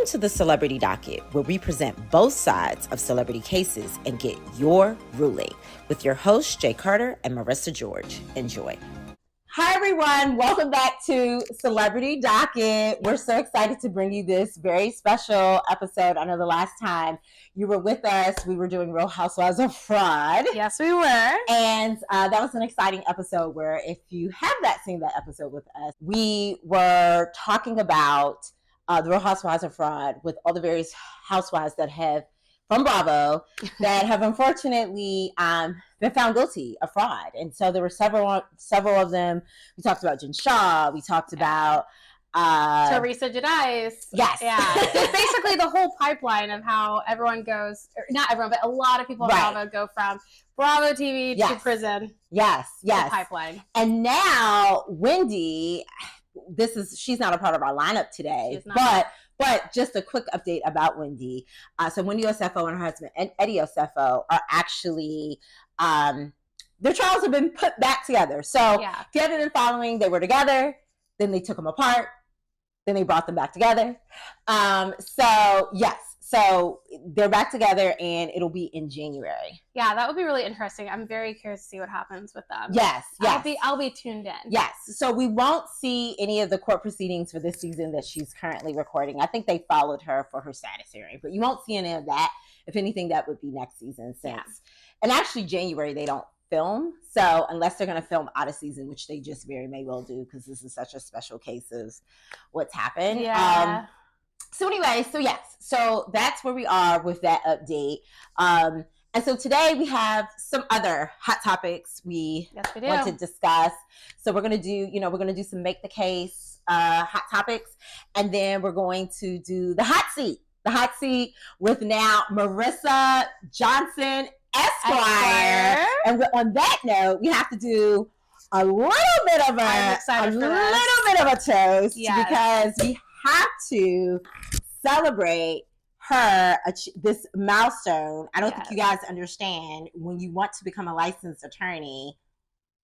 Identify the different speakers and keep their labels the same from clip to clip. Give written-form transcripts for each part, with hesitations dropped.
Speaker 1: to the Celebrity Docket, where we present both sides of celebrity cases and get your ruling with your hosts, Jay Carter and Marissa George. Enjoy. Hi, everyone. Welcome back to Celebrity Docket. We're so excited to bring you this very special episode. I know the last time you were with us, we were doing Real Housewives of Fraud.
Speaker 2: Yes, we were.
Speaker 1: And that was an exciting episode where, if you have not seen that episode with us, we were talking about the Real Housewives of Fraud with all the various housewives that have, from Bravo, that have unfortunately been found guilty of fraud. And so there were several of them. We talked about Jen Shaw. We talked about
Speaker 2: Teresa Giudice.
Speaker 1: Yes.
Speaker 2: Yeah. It's basically the whole pipeline of how everyone goes, or not everyone, but a lot of people on Bravo go from Bravo TV to prison.
Speaker 1: Yes.
Speaker 2: The pipeline.
Speaker 1: And now Wendy, she's not a part of our lineup today, but just a quick update about Wendy. So Wendy Osefo and her husband Eddie Osefo are actually, their trials have been put back together. So if you haven't been following, they were together, then they took them apart, then they brought them back together. So they're back together, and it'll be in January.
Speaker 2: Yeah, that would be really interesting. I'm very curious to see what happens with them.
Speaker 1: Yes.
Speaker 2: I'll be tuned in.
Speaker 1: Yes. So we won't see any of the court proceedings for this season that she's currently recording. I think they followed her for her status hearing, but you won't see any of that. If anything, that would be next season. And actually January they don't film. So unless they're going to film out of season, which they just very may well do, because this is such a special case of what's happened.
Speaker 2: Yeah.
Speaker 1: So that's where we are with that update. And so today we have some other hot topics we want to discuss. So we're going to do some Make the Case hot topics, and then we're going to do the hot seat with now Marissa Johnson Esquire. And on that note, we have to do a little bit of a toast, because we have to celebrate her this milestone. I don't think you guys understand when you want to become a licensed attorney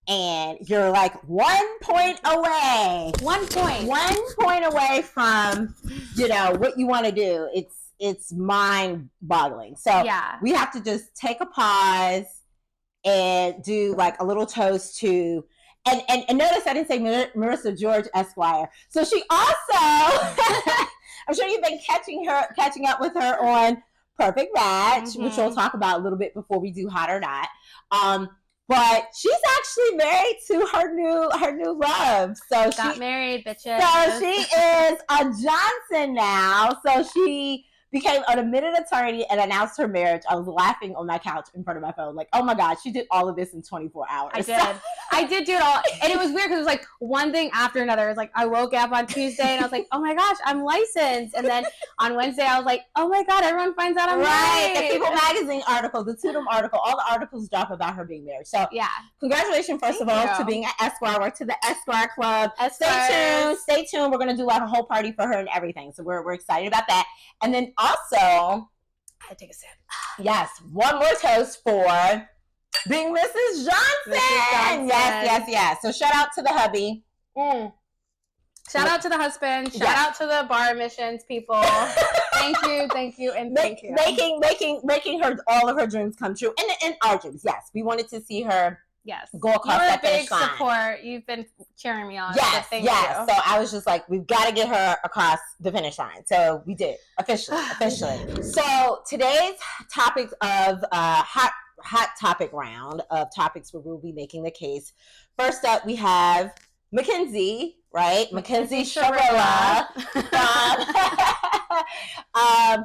Speaker 1: and you're like 1 point away. 1 point. 1 point away from, what you want to do. It's mind-boggling. So we have to just take a pause and do like a little toast to, and notice I didn't say Marissa George Esquire. So she also, I'm sure you've been catching up with her on Perfect Match, which we'll talk about a little bit before we do Hot or Not. But she's actually married to her new love. So she got
Speaker 2: married, bitches.
Speaker 1: So she is a Johnson now. So she became an admitted attorney and announced her marriage. I was laughing on my couch in front of my phone, like, oh my God, she did all of this in 24 hours.
Speaker 2: I did do it all. And it was weird because it was like one thing after another. It was like, I woke up on Tuesday and I was like, oh my gosh, I'm licensed. And then on Wednesday, I was like, oh my God, everyone finds out I'm married.
Speaker 1: The People Magazine article, the Tudum article, all the articles drop about her being married. So congratulations, first of all, to being an Esquire. Work to the Esquire Club. Stay tuned. We're going to do like a whole party for her and everything. So we're excited about that. And then also, I had to take a sip. Yes, one more toast for being Mrs. Johnson. Yes. So shout out to the hubby.
Speaker 2: Shout out to the husband. Shout out to the bar admissions people. Thank you, and thank you.
Speaker 1: Making her all of her dreams come true, and our dreams. Yes, we wanted to see her.
Speaker 2: Yes.
Speaker 1: Go across that finish line.
Speaker 2: You're a big support. You've been cheering me on.
Speaker 1: Yes,
Speaker 2: so thank you.
Speaker 1: So I was just like, we've got to get her across the finish line. So we did officially. So today's topics of hot topic round of topics where we'll be making the case. First up, we have Mackenzie, right? Mackenzie Shirella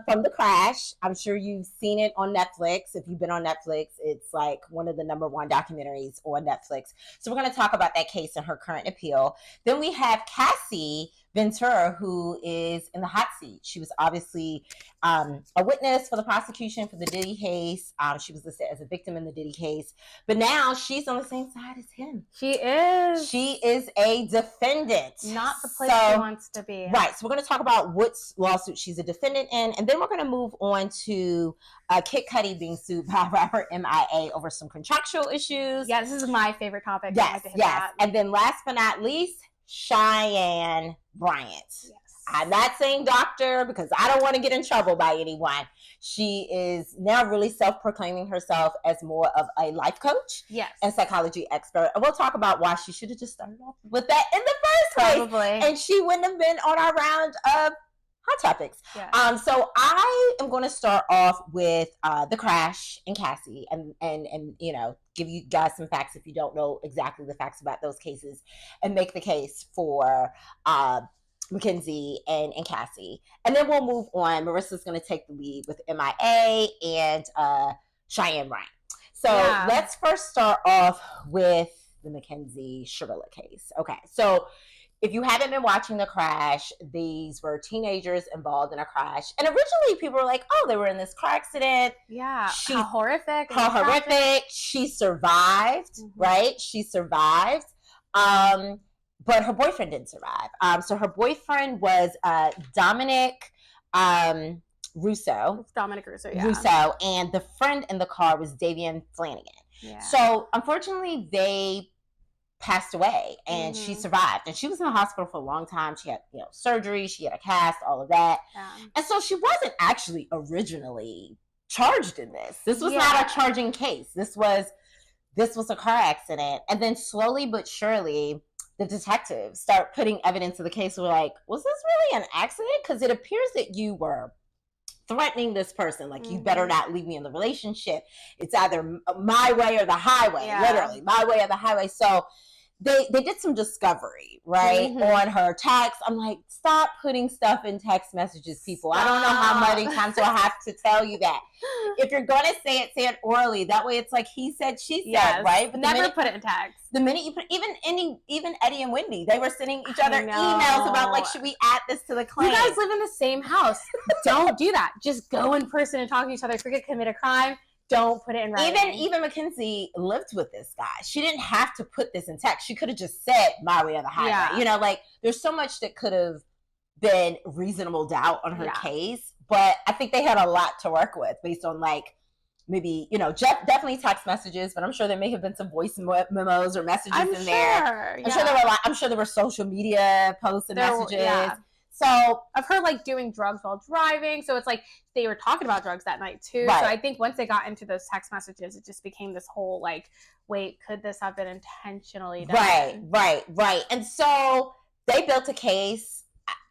Speaker 1: from The Crash. I'm sure you've seen it on Netflix. If you've been on Netflix, it's like one of the #1 documentaries on Netflix. So we're going to talk about that case and her current appeal. Then we have CASSIE Ventura, who is in the hot seat. She was obviously a witness for the prosecution for the Diddy case. She was listed as a victim in the Diddy case, but now she's on the same side as him.
Speaker 2: She is
Speaker 1: a defendant.
Speaker 2: Not the place she wants to be.
Speaker 1: Right. So we're going to talk about what lawsuit she's a defendant in, and then we're going to move on to Kid Cudi being sued by rapper MIA over some contractual issues.
Speaker 2: Yeah, this is my favorite topic.
Speaker 1: Yes. And then last but not least, Cheyenne Bryant.
Speaker 2: Yes.
Speaker 1: I'm not saying doctor because I don't want to get in trouble by anyone. She is now really self-proclaiming herself as more of a life coach and psychology expert. And we'll talk about why she should have just started off with that in the first place. Probably. And she wouldn't have been on our round of hot topics. Yeah. So I am going to start off with the crash in Cassie and you know, give you guys some facts if you don't know exactly the facts about those cases, and make the case for Mackenzie and Cassie. And then we'll move on. Marissa's going to take the lead with MIA and Cheyenne Ryan. So let's first start off with the Mackenzie Sharilla case. Okay, so if you haven't been watching the crash, these were teenagers involved in a crash. And originally people were like, oh, they were in this car accident.
Speaker 2: Yeah, how horrific.
Speaker 1: How horrific. She survived, right? She survived. But her boyfriend didn't survive. So her boyfriend was Dominic Russo.
Speaker 2: It's Dominic Russo, yeah.
Speaker 1: Russo, and the friend in the car was Davian Flanagan. Yeah. So unfortunately, they passed away, and she survived. And she was in the hospital for a long time. She had, you know, surgery. She had a cast, all of that. Yeah. And so she wasn't actually originally charged in this. This was not a charging case. This was a car accident. And then slowly but surely, the detectives start putting evidence of the case. We're like, was this really an accident? Because it appears that you were threatening this person, like, you better not leave me in the relationship. It's either my way or the highway, literally, my way or the highway. So they did some discovery, right, on her text. I'm like, stop putting stuff in text messages, people. I don't know how many times I have to tell you that. If you're going to say it orally. That way it's like he said, she said, right?
Speaker 2: But never put it in text.
Speaker 1: The minute you put, even Eddie and Wendy, they were sending each other emails about, like, should we add this to the claim?
Speaker 2: You guys live in the same house. Don't do that. Just go in person and talk to each other. If you're going to commit a crime, don't put it in writing.
Speaker 1: Even Mackenzie lived with this guy. She didn't have to put this in text. She could have just said my way or the highway. Yeah. You know, like, there's so much that could have been reasonable doubt on her case. But I think they had a lot to work with based on, like, maybe, you know, definitely text messages, but I'm sure there may have been some voice memos or messages in there. I'm sure there were social media posts and messages. Yeah. So
Speaker 2: of her, like, doing drugs while driving. So it's like they were talking about drugs that night too. Right. So I think once they got into those text messages, it just became this whole, like, wait, could this have been intentionally done?
Speaker 1: Right. And so they built a case,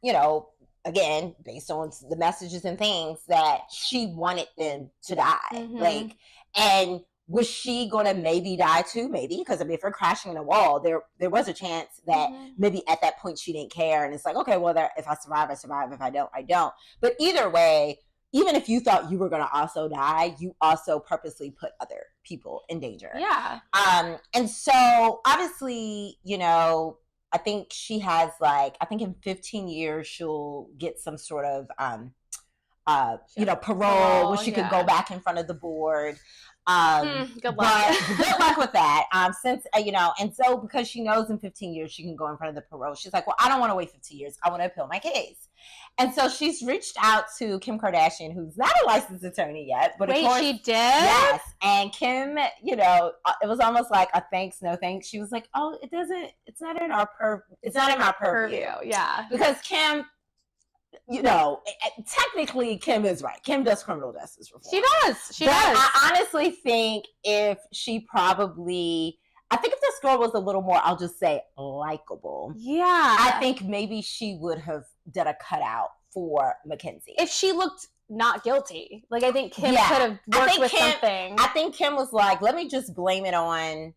Speaker 1: you know, again, based on the messages and things, that she wanted them to die. Like, and was she going to maybe die too? Maybe, because I mean, if we're crashing in a wall, there was a chance that maybe at that point she didn't care, and it's like, okay, well, if I survive, I survive. If I don't, I don't. But either way, even if you thought you were going to also die, you also purposely put other people in danger.
Speaker 2: Yeah.
Speaker 1: And so obviously, you know, I think she has, like, I think in 15 years she'll get some sort of you know, parole where she could go back in front of the board.
Speaker 2: Good luck.
Speaker 1: Good luck with that. Since you know, and so because she knows in 15 years she can go in front of the parole, she's like, well, I don't want to wait 15 years. I want to appeal my case. And so she's reached out to Kim Kardashian, who's not a licensed attorney yet. But
Speaker 2: wait,
Speaker 1: of course,
Speaker 2: she did?
Speaker 1: Yes. And Kim, you know, it was almost like a thanks, no thanks. She was like, oh, it's not in our it's not in my purview.
Speaker 2: Yeah.
Speaker 1: Because Kim, you know, technically Kim is right. Kim does criminal justice reform.
Speaker 2: She does.
Speaker 1: I honestly think if this girl was a little more, I'll just say, likable.
Speaker 2: Yeah.
Speaker 1: I think maybe she would have done a cutout for Mackenzie.
Speaker 2: If she looked not guilty. Like, I think Kim could have worked with something.
Speaker 1: I think Kim was like, let me just blame it on...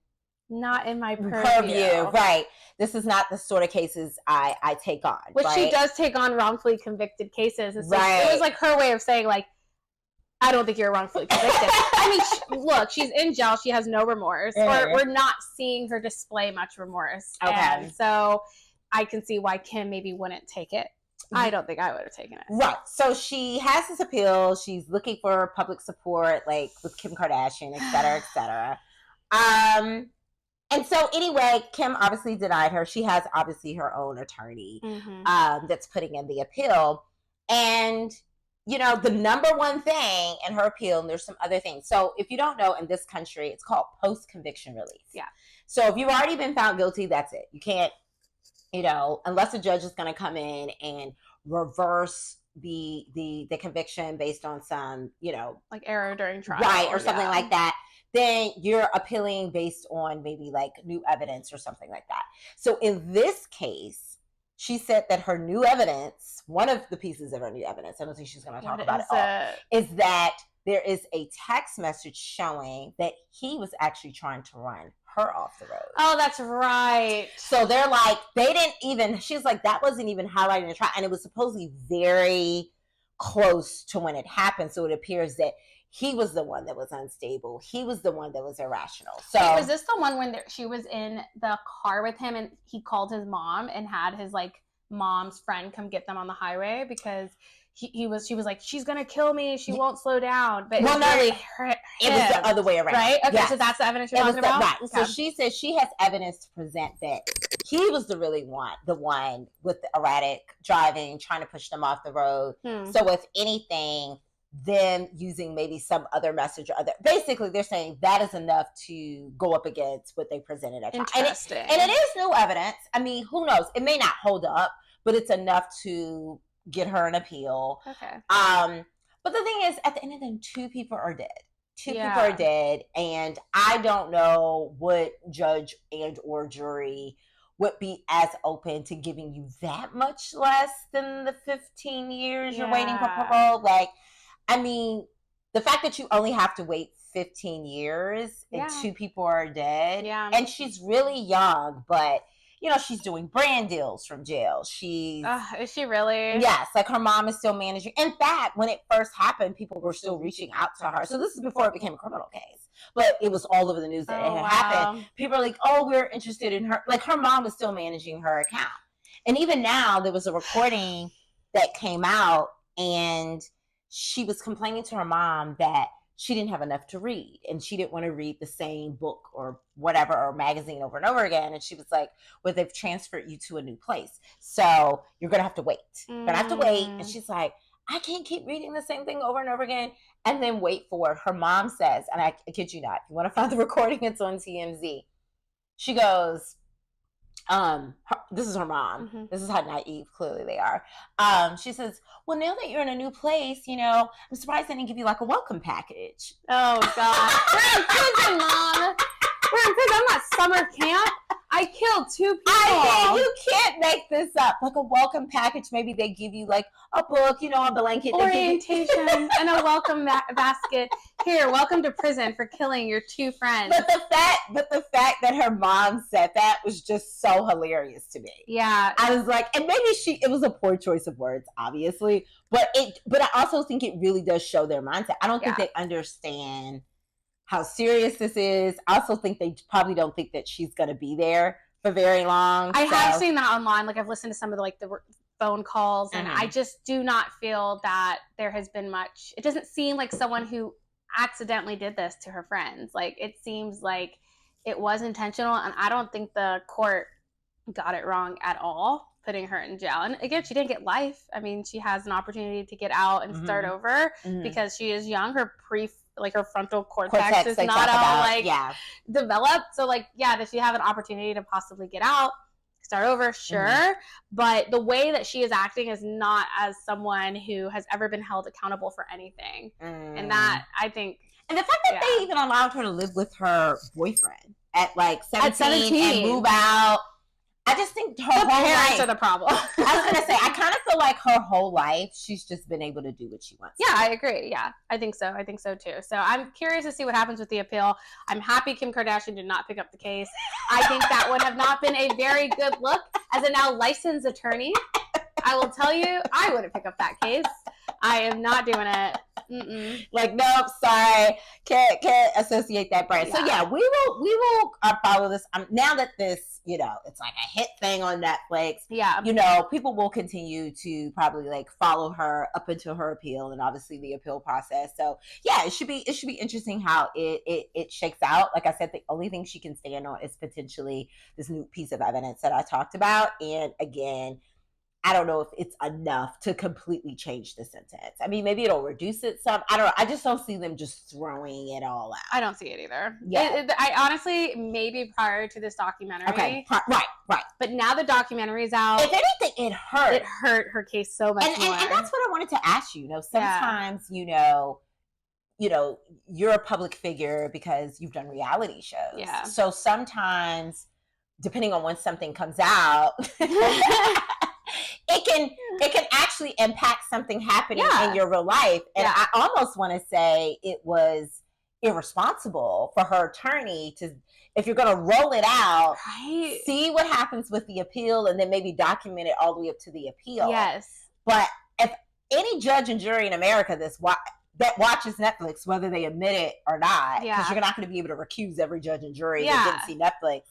Speaker 2: Not in my purview.
Speaker 1: Right. This is not the sort of cases I take on.
Speaker 2: Which she does take on wrongfully convicted cases. It's like, it was like her way of saying, like, I don't think you're wrongfully convicted. I mean, look, she's in jail. She has no remorse. Or we're not seeing her display much remorse. Okay. And so I can see why Kim maybe wouldn't take it. I don't think I would have taken it.
Speaker 1: Right. So she has this appeal. She's looking for public support, like with Kim Kardashian, et cetera, et cetera. And so anyway, Kim obviously denied her. She has obviously her own attorney that's putting in the appeal. And, you know, the number one thing in her appeal, and there's some other things. So if you don't know, in this country, it's called post-conviction relief.
Speaker 2: Yeah.
Speaker 1: So if you've already been found guilty, that's it. You can't, you know, unless a judge is going to come in and reverse the conviction based on some,
Speaker 2: like error during trial,
Speaker 1: right, or something like that, then you're appealing based on maybe like new evidence or something like that. So in this case, she said that her new evidence, one of the pieces of her new evidence, I don't think she's going to talk about it all, is that there is a text message showing that he was actually trying to run her off the road.
Speaker 2: Oh, that's right.
Speaker 1: So they're like, she's like, that wasn't even highlighted in the trial. And it was supposedly very close to when it happened. So it appears that he was the one that was unstable. He was the one that was irrational. So
Speaker 2: wait, was this the one when she was in the car with him and he called his mom and had his like mom's friend come get them on the highway because she was like, she's gonna kill me, she won't slow down, but
Speaker 1: it was the other way around,
Speaker 2: right? Okay, yes. So that's the evidence you're talking about,
Speaker 1: right?
Speaker 2: Okay.
Speaker 1: So she says she has evidence to present that he was the one with the erratic driving, trying to push them off the road. So if anything, them using maybe some other message or other, basically they're saying that is enough to go up against what they presented at trial.
Speaker 2: Interesting.
Speaker 1: And it is new evidence. I mean, who knows? It may not hold up, but it's enough to get her an appeal.
Speaker 2: Okay.
Speaker 1: But the thing is, at the end of the day, 2 people are dead. 2 people are dead, and I don't know what judge and or jury would be as open to giving you that much less than the 15 years you're waiting for parole. Like, I mean, the fact that you only have to wait 15 years and 2 people are dead, and she's really young, but she's doing brand deals from jail.
Speaker 2: Is she really?
Speaker 1: Yes, like her mom is still managing. In fact, when it first happened, people were still reaching out to her. So this is before it became a criminal case, but it was all over the news that it had happened. People are like, oh, we're interested in her. Like her mom was still managing her account. And even now there was a recording that came out and she was complaining to her mom that she didn't have enough to read and she didn't want to read the same book or whatever or magazine over and over again. And she was like, well, they've transferred you to a new place, so you're gonna have to wait. You're gonna have to wait. And she's like, I can't keep reading the same thing over and over again. And then wait for it. Her mom says, and I kid you not, if you want to find the recording, it's on TMZ. She goes, this is her mom. This is how naive clearly they are. She says, well, now that you're in a new place, I'm surprised they didn't give you like a welcome package.
Speaker 2: Oh God. We're in prison, Mom. We're in prison. I'm not summer camp. I killed 2 people.
Speaker 1: I mean, you can't make this up. Like a welcome package, maybe they give you like a book, a blanket.
Speaker 2: Orientation and a welcome basket. Here, welcome to prison for killing your 2 friends.
Speaker 1: But the fact that her mom said that was just so hilarious to me.
Speaker 2: Yeah.
Speaker 1: I was like, and maybe it was a poor choice of words, obviously, but I also think it really does show their mindset. I don't think they understand how serious this is. I also think they probably don't think that she's going to be there for very long.
Speaker 2: I have seen that online. Like I've listened to some of the phone calls and I just do not feel that there has been much. It doesn't seem like someone who accidentally did this to her friends. Like it seems like it was intentional, and I don't think the court got it wrong at all, putting her in jail. And again, she didn't get life. I mean, she has an opportunity to get out and start over because she is young. Her her frontal cortex is not all developed. So does she have an opportunity to possibly get out, start over? Sure. But the way that she is acting is not as someone who has ever been held accountable for anything. And that, I think,
Speaker 1: and the fact that they even allowed her to live with her boyfriend at 17 and move out. I just think her whole
Speaker 2: parents
Speaker 1: life
Speaker 2: are the problem.
Speaker 1: I was going to say, I kind of feel like her whole life, she's just been able to do what she wants.
Speaker 2: Yeah, I agree. Yeah, I think so. I think so too. So I'm curious to see what happens with the appeal. I'm happy Kim Kardashian did not pick up the case. I think that would have not been a very good look as a now licensed attorney. I will tell you, I wouldn't pick up that case. I am not doing it.
Speaker 1: Nope, sorry, can't associate that brand. So we will follow this. Now that this, it's like a hit thing on Netflix.
Speaker 2: Yeah,
Speaker 1: people will continue to probably follow her up until her appeal, and obviously the appeal process. So it should be interesting how it shakes out. Like I said, the only thing she can stand on is potentially this new piece of evidence that I talked about, and again, I don't know if it's enough to completely change the sentence. I mean, maybe it'll reduce it some. I don't know. I just don't see them just throwing it all out.
Speaker 2: I don't see it either.
Speaker 1: Yeah.
Speaker 2: I honestly, maybe prior to this documentary.
Speaker 1: Okay. Right.
Speaker 2: But now the documentary is out.
Speaker 1: If anything, it hurt.
Speaker 2: It hurt her case so much more.
Speaker 1: And that's what I wanted to ask you. You know, sometimes, you know, you're a public figure because you've done reality shows.
Speaker 2: Yeah.
Speaker 1: So sometimes, depending on when something comes out, it can actually impact something happening in your real life. And I almost want to say it was irresponsible for her attorney to, if you're going to roll it out, see what happens with the appeal and then maybe document it all the way up to the appeal.
Speaker 2: Yes.
Speaker 1: But if any judge and jury in America that watches Netflix, whether they admit it or not, because you're not going to be able to recuse every judge and jury that didn't see Netflix,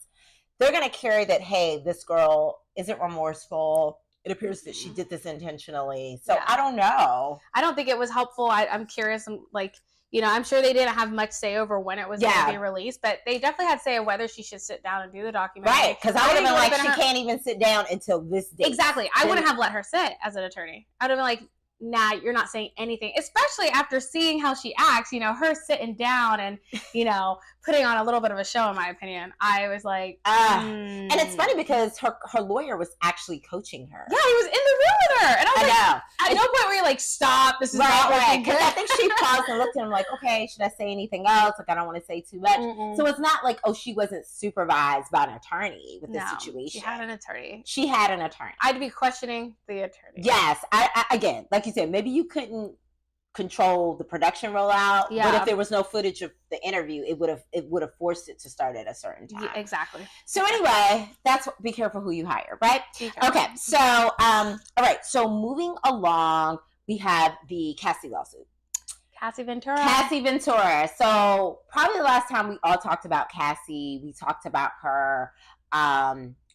Speaker 1: they're going to carry that, hey, this girl isn't remorseful. It appears that she did this intentionally. So I don't know. I
Speaker 2: don't think it was helpful. I'm curious, like, you know, I'm sure they didn't have much say over when it was going to be released, but they definitely had say of whether she should sit down and do the documentary.
Speaker 1: Right, because I would have been like, she can't even sit down until this date.
Speaker 2: Exactly. I wouldn't have let her sit as an attorney. I would have been like, nah, you're not saying anything, especially after seeing how she acts, you know, her sitting down and, you know, putting on a little bit of a show, in my opinion. I was like,
Speaker 1: And it's funny because her lawyer was actually coaching her.
Speaker 2: Yeah, he was in the room with her. And I was like, at no point were you like, stop, this is not looking good.
Speaker 1: Because I think she paused and looked at him like, okay, should I say anything else? Like, I don't want to say too much. So it's not like, oh, she wasn't supervised by an attorney with this situation.
Speaker 2: She had an attorney.
Speaker 1: She had an attorney.
Speaker 2: I'd be questioning the attorney.
Speaker 1: Yes. I again, like you said, maybe you couldn't control the production rollout, but if there was no footage of the interview, it would have forced it to start at a certain time.
Speaker 2: Yeah, exactly.
Speaker 1: So anyway, that's be careful who you hire, right? Okay, so all right, so moving along, we have the CASSIE lawsuit.
Speaker 2: Cassie Ventura.
Speaker 1: So probably the last time we all talked about Cassie, we talked about her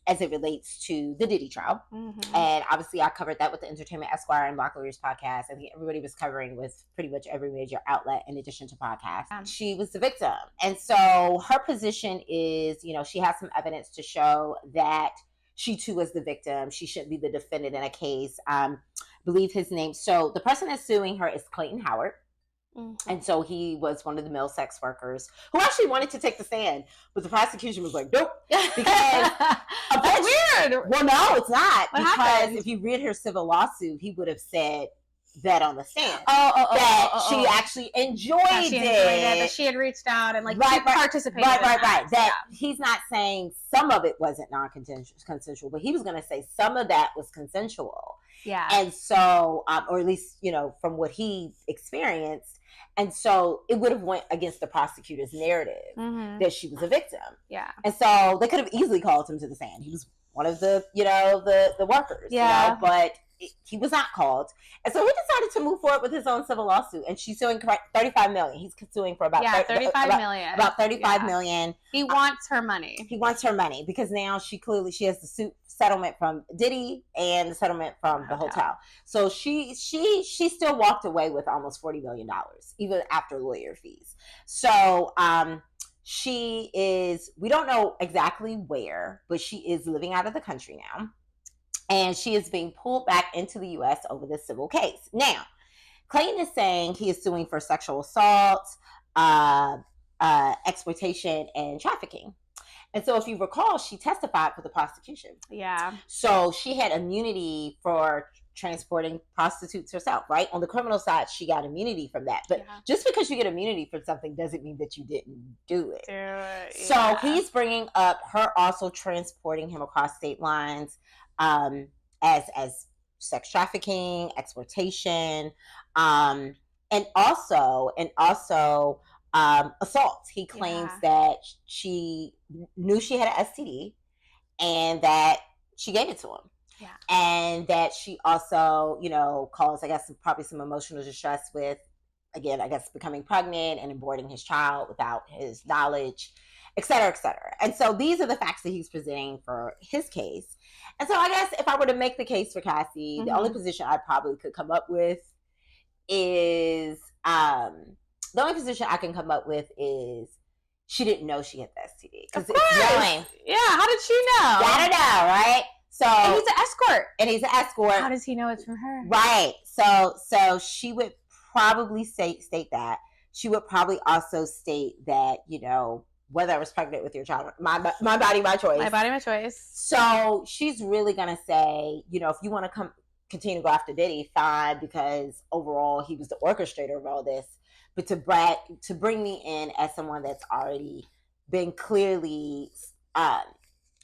Speaker 1: as it relates to the Diddy trial. And obviously I covered that with the Entertainment Esquire and Black Lawyers podcast. I think everybody was covering with pretty much every major outlet in addition to podcasts. She was the victim. And so her position is, you know, she has some evidence to show that she too was the victim. She shouldn't be the defendant in a case. I believe his name. So the person that's suing her is Clayton Howard. And so he was one of the male sex workers who actually wanted to take the stand, but the prosecution was like, nope. Because
Speaker 2: that's weird.
Speaker 1: Well, no, it's not. Because if you read her civil lawsuit, he would have said that on the stand. She actually enjoyed it.
Speaker 2: That she had reached out and like participated.
Speaker 1: Right. That he's not saying some of it wasn't non-consensual, but he was going to say some of that was consensual.
Speaker 2: Yeah.
Speaker 1: And so, or at least, you know, from what he experienced. And so it would have went against the prosecutor's narrative that she was a victim.
Speaker 2: Yeah.
Speaker 1: And so they could have easily called him to the stand. He was one of the, you know, the workers, you know, but he was not called. And so he decided to move forward with his own civil lawsuit. And she's suing $35 million. He's suing for about
Speaker 2: $35 million.
Speaker 1: About $35 million.
Speaker 2: He wants her money.
Speaker 1: He wants her money because now she has the suit settlement from Diddy and the settlement from the hotel. So she still walked away with almost $40 million, even after lawyer fees. So she is, we don't know exactly where, but she is living out of the country now. And she is being pulled back into the U.S. over this civil case. Now, Clayton is saying he is suing for sexual assault, exploitation, and trafficking. And so if you recall, she testified for the prosecution.
Speaker 2: Yeah.
Speaker 1: So she had immunity for transporting prostitutes herself, right? On the criminal side, she got immunity from that. But just because you get immunity from something doesn't mean that you didn't do it. So he's bringing up her also transporting him across state lines as sex trafficking, exploitation, and also assault. He claims that she knew she had an STD and that she gave it to him.
Speaker 2: Yeah. And
Speaker 1: that she also, you know, caused, I guess, probably some emotional distress with, again, I guess, becoming pregnant and aborting his child without his knowledge, et cetera, et cetera. And so these are the facts that he's presenting for his case. And so I guess if I were to make the case for Cassie, the only position I probably could come up with is, the only position I can come up with is she didn't know she had the STD.
Speaker 2: Of course. Yeah, how did she know?
Speaker 1: Gotta know, right? So,
Speaker 2: and he's an escort.
Speaker 1: How
Speaker 2: does he know it's from her?
Speaker 1: Right. So she would probably state that. She would probably also state that, you know, whether I was pregnant with your child. My body, my choice.
Speaker 2: My body, my choice.
Speaker 1: So she's really going to say, you know, if you want to continue to go after Diddy, fine, because overall he was the orchestrator of all this. But to bring me in as someone that's already been clearly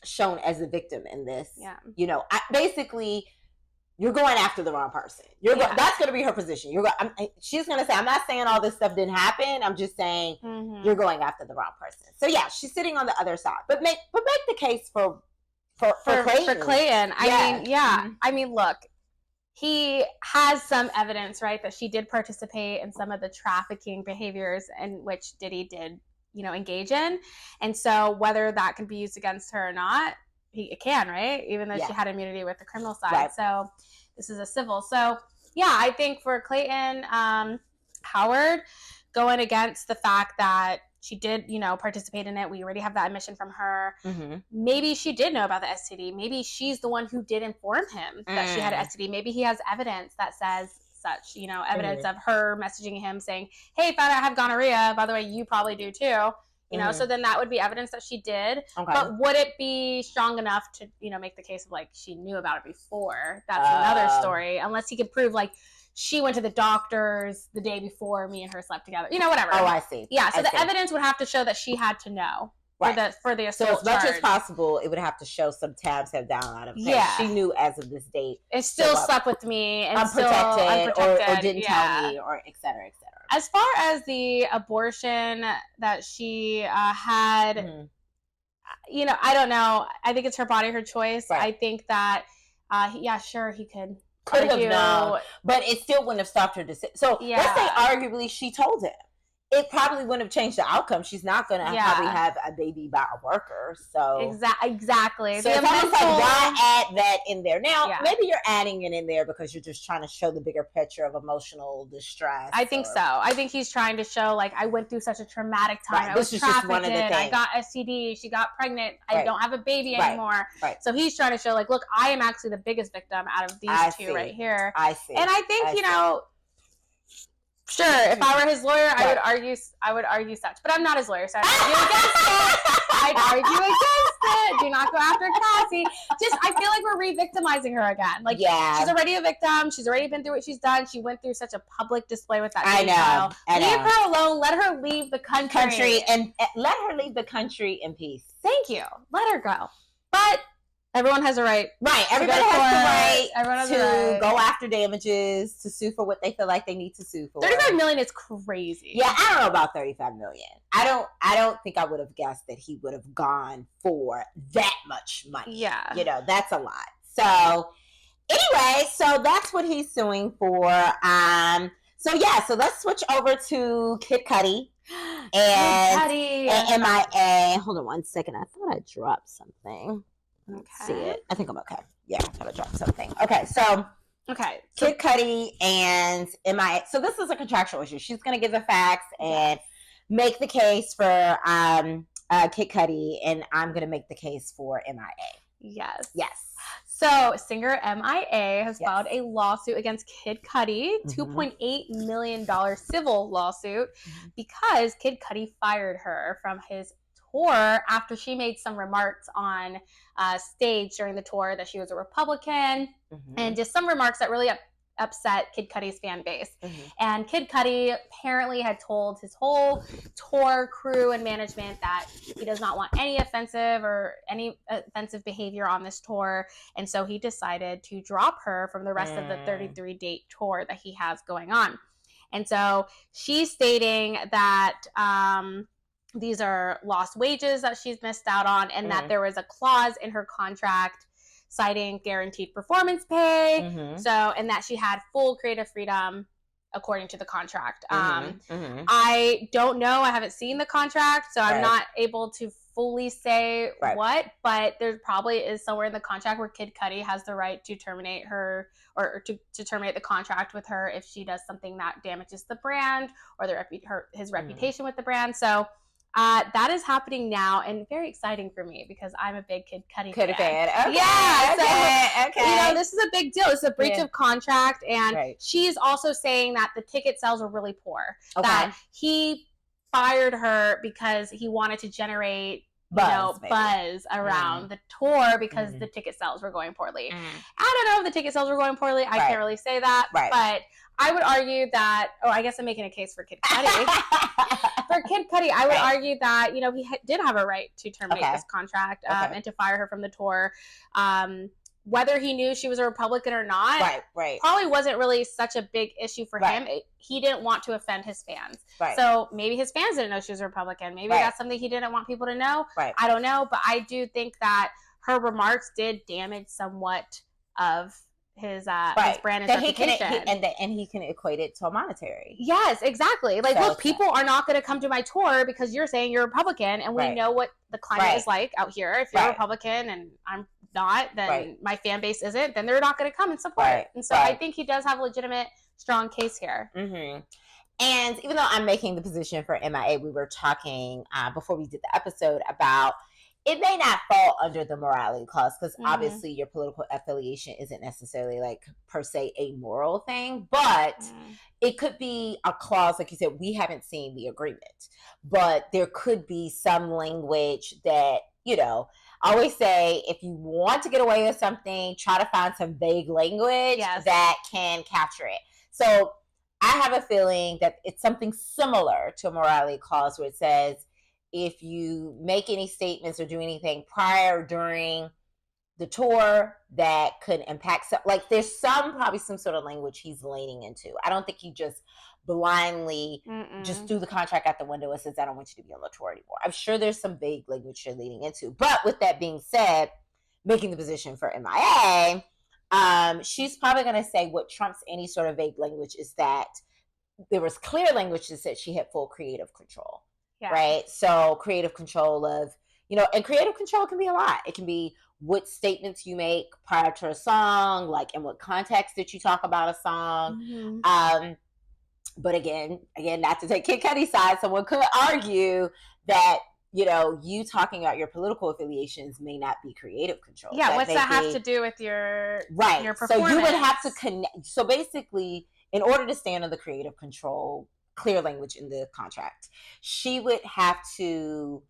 Speaker 1: shown as a victim in this, you know, basically you're going after the wrong person. That's going to be her position. She's going to say, I'm not saying all this stuff didn't happen. I'm just saying you're going after the wrong person. So yeah, she's sitting on the other side. But make the case for Clayton.
Speaker 2: For Clayton. I mean, look, he has some evidence, right, that she did participate in some of the trafficking behaviors in which Diddy did, you know, engage in. And so whether that can be used against her or not, it can, right? Even though she had immunity with the criminal side. Right. So this is a civil. So yeah, I think for Clayton Howard, going against the fact that she did, you know, participate in it. We already have that admission from her. Maybe she did know about the STD. Maybe she's the one who did inform him that she had an STD. Maybe he has evidence that says such, you know, evidence of her messaging him saying, hey, found out I have gonorrhea. By the way, you probably do too. You know, so then that would be evidence that she did. Okay. But would it be strong enough to, you know, make the case of like she knew about it before? That's another story. Unless he could prove like she went to the doctors the day before me and her slept together. You know, whatever.
Speaker 1: Oh, I see.
Speaker 2: Yeah, so the evidence would have to show that she had to know for the assault
Speaker 1: So as much as possible, it would have to show some tabs have downloaded. Okay, yeah. She knew as of this date.
Speaker 2: And still slept with me. And
Speaker 1: unprotected. Or didn't tell me, or et cetera, et cetera.
Speaker 2: As far as the abortion that she had, you know, I don't know. I think it's her body, her choice. Right. I think that, sure, he could
Speaker 1: have known, but it still wouldn't have stopped her decision. So let's say arguably she told him. It probably wouldn't have changed the outcome. She's not going to probably have a baby by a worker. So
Speaker 2: exactly.
Speaker 1: So it's almost like, why add that in there? Now, maybe you're adding it in there because you're just trying to show the bigger picture of emotional distress.
Speaker 2: I think so. I think he's trying to show, like, I went through such a traumatic time. I was trafficked. One of the things. I got STD. She got pregnant. I don't have a baby anymore. Right. So he's trying to show, like, look, I am actually the biggest victim out of these two right here.
Speaker 1: I see.
Speaker 2: And I think, you know, sure, if I were his lawyer, I would argue such. But I'm not his lawyer, so I'd argue against it. I'd argue against it. Do not go after Cassie. I feel like we're re-victimizing her again. Like, she's already a victim. She's already been through what she's done. She went through such a public display with that. I know. Leave her alone. Let her leave the country.
Speaker 1: And let her leave the country in peace.
Speaker 2: Thank you. Let her go. But everyone has a right.
Speaker 1: Right. Everybody has the right to go after damages, to sue for what they feel like they need to sue for.
Speaker 2: $35 million is crazy.
Speaker 1: Yeah, I don't know about $35 million. I don't think I would have guessed that he would have gone for that much money.
Speaker 2: Yeah.
Speaker 1: You know, that's a lot. So anyway, so that's what he's suing for. So let's switch over to Kid Cudi. And MIA. Hold on one second. I thought I dropped something. Let's see it. I think I'm okay. Yeah, I thought I dropped something. Okay, so Kid Cudi and MIA. So this is a contractual issue. She's going to give the facts and make the case for Kid Cudi, and I'm going to make the case for MIA.
Speaker 2: Yes.
Speaker 1: So
Speaker 2: singer MIA has filed a lawsuit against Kid Cudi, $2.8 million civil lawsuit, because Kid Cudi fired her from his tour after she made some remarks on stage during the tour that she was a Republican, and just some remarks that really upset Kid Cudi's fan base. And Kid Cudi apparently had told his whole tour crew and management that he does not want any offensive behavior on this tour, and so he decided to drop her from the rest of the 33-date tour that he has going on. And so she's stating that these are lost wages that she's missed out on, and that there was a clause in her contract citing guaranteed performance pay. And that she had full creative freedom according to the contract. I don't know. I haven't seen the contract, so I'm not able to fully say what, but there probably is somewhere in the contract where Kid Cudi has the right to terminate her or to terminate the contract with her if she does something that damages the brand or his reputation with the brand. So that is happening now, and very exciting for me because I'm a big Kid Cudi fan.
Speaker 1: Okay.
Speaker 2: Yeah. Okay. You know, this is a big deal. It's a breach of contract, and she's also saying that the ticket sales were really poor. That he fired her because he wanted to generate buzz around the tour because the ticket sales were going poorly. I don't know if the ticket sales were going poorly. I can't really say that. But I would argue that, I guess I'm making a case for Kid Cudi. For Kid Cudi, I would argue that, he did have a right to terminate this contract and to fire her from the tour. Whether he knew she was a Republican or not, probably wasn't really such a big issue for him. He didn't want to offend his fans. So maybe his fans didn't know she was a Republican. Maybe that's something he didn't want people to know. I don't know. But I do think that her remarks did damage somewhat of his brand and reputation.
Speaker 1: And he can equate it to a monetary.
Speaker 2: Yes, exactly. Like, look, people are not going to come to my tour because you're saying you're a Republican, and we know what the climate is like out here. If you're a Republican and I'm not, then my fan base isn't, then they're not going to come and support. And so I think he does have a legitimate, strong case here.
Speaker 1: And even though I'm making the position for MIA, we were talking before we did the episode about it may not fall under the morality clause because obviously your political affiliation isn't necessarily like per se a moral thing, but it could be a clause, like you said, we haven't seen the agreement, but there could be some language that, I always say, if you want to get away with something, try to find some vague language that can capture it. So I have a feeling that it's something similar to a morality clause where it says, if you make any statements or do anything prior or during the tour that could impact, like there's probably some sort of language he's leaning into. I don't think he just blindly just threw the contract out the window and says, I don't want you to be on the tour anymore. I'm sure there's some vague language you're leaning into. But with that being said, making the position for MIA, she's probably going to say what trumps any sort of vague language is that there was clear language that said she had full creative control. Right? So creative control of, and creative control can be a lot. It can be what statements you make prior to a song, like in what context did you talk about a song. But again, not to take Kid Cudi's side, someone could argue that, you talking about your political affiliations may not be creative control.
Speaker 2: Yeah, what's that have to do with your performance? So you would have to connect.
Speaker 1: So basically, in order to stand on the creative control, clear language in the contract, she would have to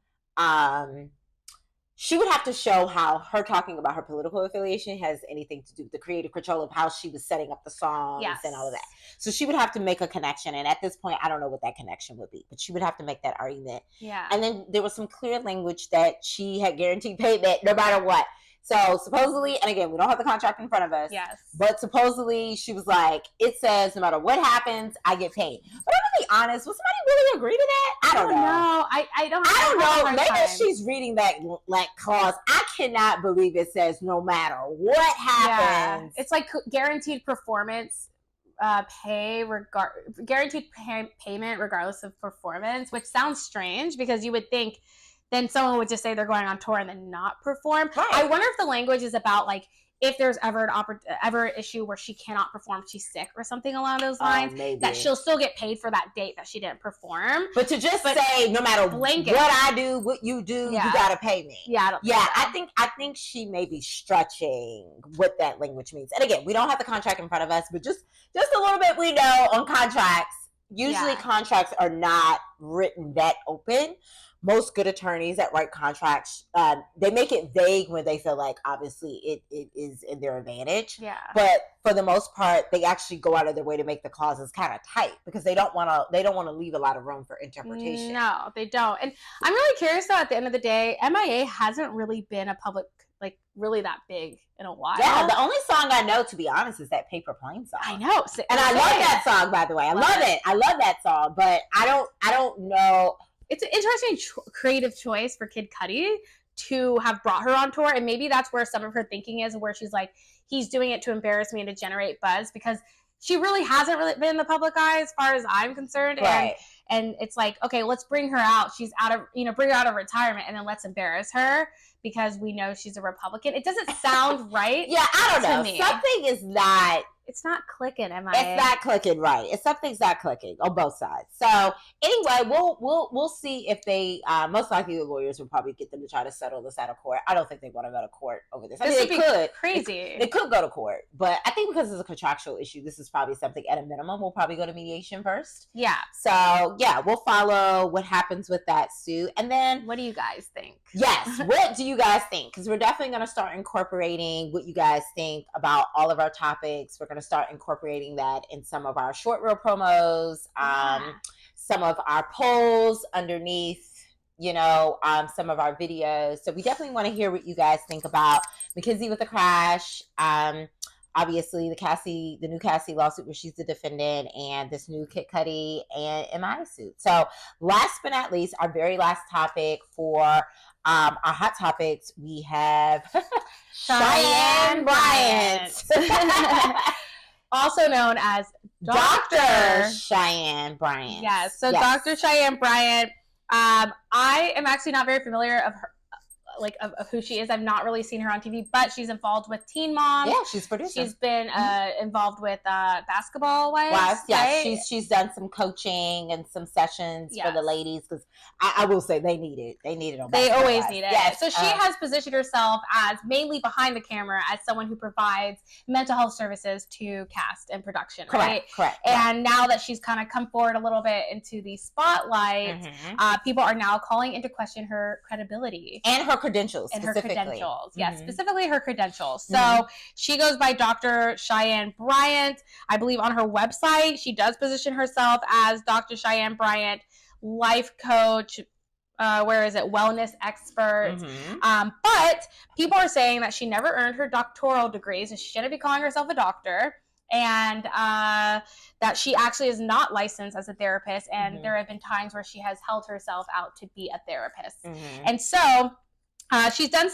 Speaker 1: show how her talking about her political affiliation has anything to do with the creative control of how she was setting up the songs and all of that. So she would have to make a connection, and at this point I don't know what that connection would be, but she would have to make that argument. And then there was some clear language that she had guaranteed payment no matter what. So supposedly, and again, we don't have the contract in front of us. But supposedly she was like, it says no matter what happens, I get paid. But I'm gonna be honest, will somebody really agree to that? I don't know.
Speaker 2: I don't know.
Speaker 1: Maybe she's reading that like clause. I cannot believe it says no matter what happens.
Speaker 2: It's like guaranteed performance guaranteed payment regardless of performance, which sounds strange because you would think then someone would just say they're going on tour and then not perform. I wonder if the language is about like if there's ever an issue where she cannot perform, she's sick or something along those lines, that she'll still get paid for that date that she didn't perform.
Speaker 1: But to just say no matter what I do, what you do, you gotta pay me. I think she may be stretching what that language means. And again, we don't have the contract in front of us, but just a little bit we know on contracts. Usually contracts are not written that open. Most good attorneys that write contracts, they make it vague when they feel like obviously it is in their advantage. But for the most part, they actually go out of their way to make the clauses kind of tight because they don't want to leave a lot of room for interpretation.
Speaker 2: No, they don't. And I'm really curious though, at the end of the day, MIA hasn't really been a public, like really that big in a while.
Speaker 1: Yeah, the only song I know, to be honest, is that Paper Plane song.
Speaker 2: I know.
Speaker 1: And I love that song, by the way. I love it. I love that song, but I don't know.
Speaker 2: It's an interesting creative choice for Kid Cudi to have brought her on tour. And maybe that's where some of her thinking is, where she's like, he's doing it to embarrass me and to generate buzz, because she really hasn't really been in the public eye as far as I'm concerned. And it's like, okay, let's bring her out. She's out of, bring her out of retirement and then let's embarrass her because we know she's a Republican. It doesn't sound right.
Speaker 1: I don't know. Something is not
Speaker 2: it's not clicking, am I?
Speaker 1: It's not clicking right. Something's not clicking on both sides. So anyway, we'll see if they most likely the lawyers will probably get them to try to settle this out of court. I don't think they want to go to court over this. I mean,
Speaker 2: would be crazy.
Speaker 1: It could go to court, but I think because it's a contractual issue, this is probably something at a minimum we'll probably go to mediation first.
Speaker 2: Yeah.
Speaker 1: So yeah, we'll follow what happens with that suit, and then
Speaker 2: what do you guys think?
Speaker 1: Yes, what do you guys think? Because we're definitely going to start incorporating what you guys think about all of our topics. We're going to start incorporating that in some of our short reel promos, some of our polls underneath, some of our videos. So we definitely want to hear what you guys think about Mackenzie with a crash. Obviously, the new CASSIE lawsuit where she's the defendant, and this new Kid Cudi and MI suit. So last but not least, our very last topic for our hot topics, we have Cheyenne Bryant.
Speaker 2: Also known as
Speaker 1: Dr. Cheyenne Bryant.
Speaker 2: Yes, so yes. Dr. Cheyenne Bryant. I am actually not very familiar of her, of who she is. I've not really seen her on TV, but she's involved with Teen Mom.
Speaker 1: Yeah, she's produced.
Speaker 2: She's been involved with Basketball Wives.
Speaker 1: Yeah,
Speaker 2: right?
Speaker 1: she's done some coaching and some sessions for the ladies, because I will say they need it. They need it on
Speaker 2: They
Speaker 1: Basketball
Speaker 2: always
Speaker 1: Wives.
Speaker 2: need it.
Speaker 1: Yes.
Speaker 2: So she has positioned herself as mainly behind the camera as someone who provides mental health services to cast and production, right?
Speaker 1: Correct.
Speaker 2: And now that she's kind of come forward a little bit into the spotlight, people are now calling into question her credibility.
Speaker 1: And her credentials,
Speaker 2: Yes, specifically her credentials. So she goes by Dr. Cheyenne Bryant. I believe on her website, she does position herself as Dr. Cheyenne Bryant, life coach, wellness expert. But people are saying that she never earned her doctoral degree, so she shouldn't be calling herself a doctor. And that she actually is not licensed as a therapist. And there have been times where she has held herself out to be a therapist. And so she's done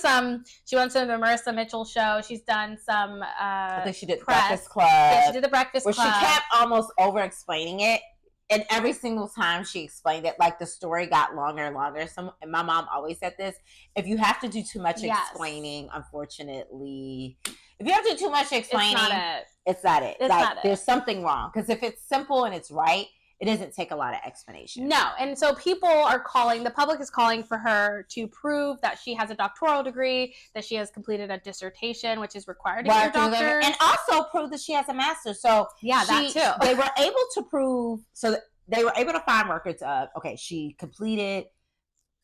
Speaker 2: she went to the Marissa Mitchell show. She's done some
Speaker 1: I think she did
Speaker 2: press.
Speaker 1: Breakfast Club.
Speaker 2: Yeah, she did the Breakfast Club.
Speaker 1: Where she kept almost over-explaining it. And every single time she explained it, the story got longer and longer. And my mom always said this: if you have to do too much explaining, unfortunately, if you have to do too much explaining, it's not it. There's something wrong. Because if it's simple and it's right, it doesn't take a lot of explanation.
Speaker 2: No, and so the public is calling for her to prove that she has a doctoral degree, that she has completed a dissertation, which is required to get a doctor.
Speaker 1: And also prove that she has a master's. So
Speaker 2: that too.
Speaker 1: They were able to prove, they were able to find records of, she completed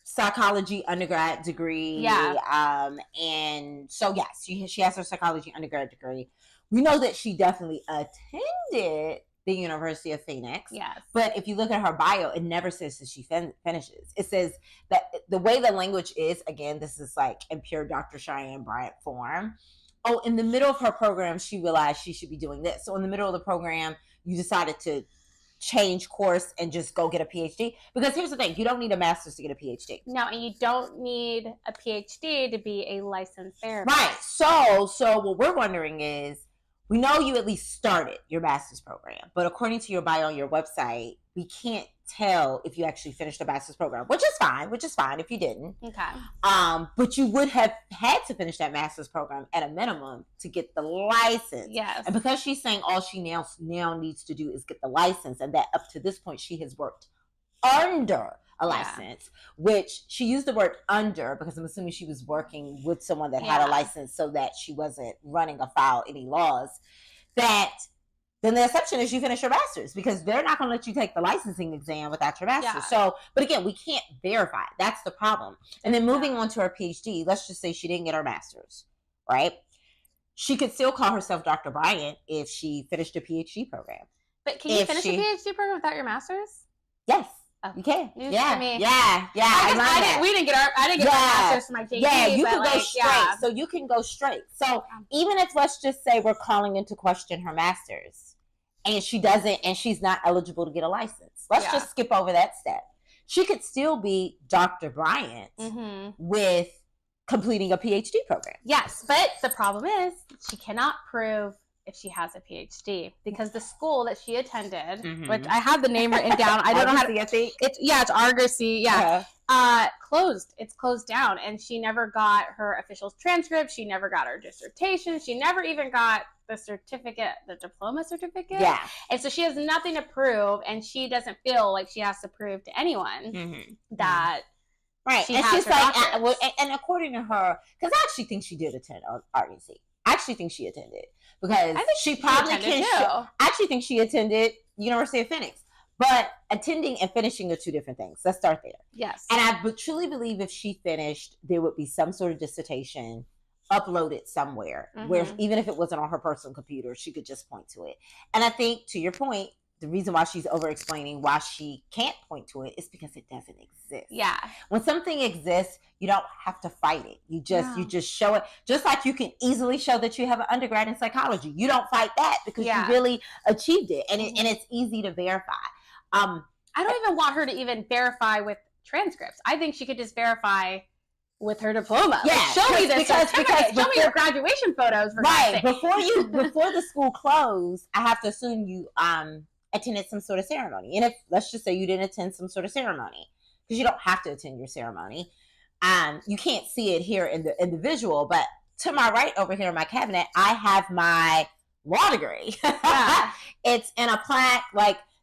Speaker 1: psychology undergrad degree. Yeah. And so, yes, she has her psychology undergrad degree. We know that she definitely attended the University of Phoenix.
Speaker 2: Yes.
Speaker 1: But if you look at her bio, it never says that she finishes. It says that the way the language is, again, this is in pure Dr. Cheyenne Bryant form. Oh, in the middle of her program, she realized she should be doing this. So in the middle of the program, you decided to change course and just go get a PhD. Because here's the thing, you don't need a master's to get a PhD.
Speaker 2: No, and you don't need a PhD to be a licensed therapist.
Speaker 1: Right. So what we're wondering is, we know you at least started your master's program, but according to your bio on your website, we can't tell if you actually finished the master's program, which is fine if you didn't.
Speaker 2: Okay.
Speaker 1: But you would have had to finish that master's program at a minimum to get the license.
Speaker 2: Yes.
Speaker 1: And because she's saying all she now needs to do is get the license, and that up to this point she has worked under a license, which she used the word under because I'm assuming she was working with someone that had a license so that she wasn't running afoul any laws, that then the exception is you finish your master's, because they're not going to let you take the licensing exam without your master's.
Speaker 2: Yeah.
Speaker 1: So, but again, we can't verify. That's the problem. And then moving on to her PhD, let's just say she didn't get her master's, right? She could still call herself Dr. Bryant if she finished a PhD program.
Speaker 2: But can you finish a PhD program without your master's?
Speaker 1: Yes. You can. We didn't get my master's for my JD. Yeah, you can go straight. Yeah. So you can go straight. So even if, let's just say, we're calling into question her master's, and she doesn't, and she's not eligible to get a license, let's just skip over that step. She could still be Dr. Bryant with completing a PhD program.
Speaker 2: Yes, but the problem is she cannot prove if she has a PhD, because the school that she attended, which I have the name written down. I don't know how to.
Speaker 1: I think
Speaker 2: It's Argosy. Yeah. Closed. It's closed down, and she never got her official transcript. She never got her dissertation. She never even got the certificate, the diploma certificate.
Speaker 1: Yeah.
Speaker 2: And so she has nothing to prove, and she doesn't feel like she has to prove to anyone that.
Speaker 1: Right.
Speaker 2: She
Speaker 1: and
Speaker 2: has
Speaker 1: she's like,
Speaker 2: doctorate.
Speaker 1: and according to her, because I actually think she did attend RUC. I actually think she attended, because she probably can. I actually think she attended University of Phoenix. But attending and finishing are two different things. Let's start there.
Speaker 2: Yes.
Speaker 1: And I truly believe if she finished, there would be some sort of dissertation uploaded somewhere, where even if it wasn't on her personal computer, she could just point to it. And I think, to your point, the reason why she's over-explaining why she can't point to it is because it doesn't exist.
Speaker 2: Yeah.
Speaker 1: When something exists, you don't have to fight it. You just show it. Just like you can easily show that you have an undergrad in psychology. You don't fight that because you really achieved it. And it's easy to verify.
Speaker 2: I don't even want her to even verify with transcripts. I think she could just verify with her diploma.
Speaker 1: Yeah,
Speaker 2: like, show me this certificate. Show me your graduation photos.
Speaker 1: Right. Before the school closed, I have to assume you attended some sort of ceremony. And if, let's just say, you didn't attend some sort of ceremony, because you don't have to attend your ceremony. You can't see it here in the visual, but to my right over here in my cabinet, I have my law degree. Yeah. It's in a plaque,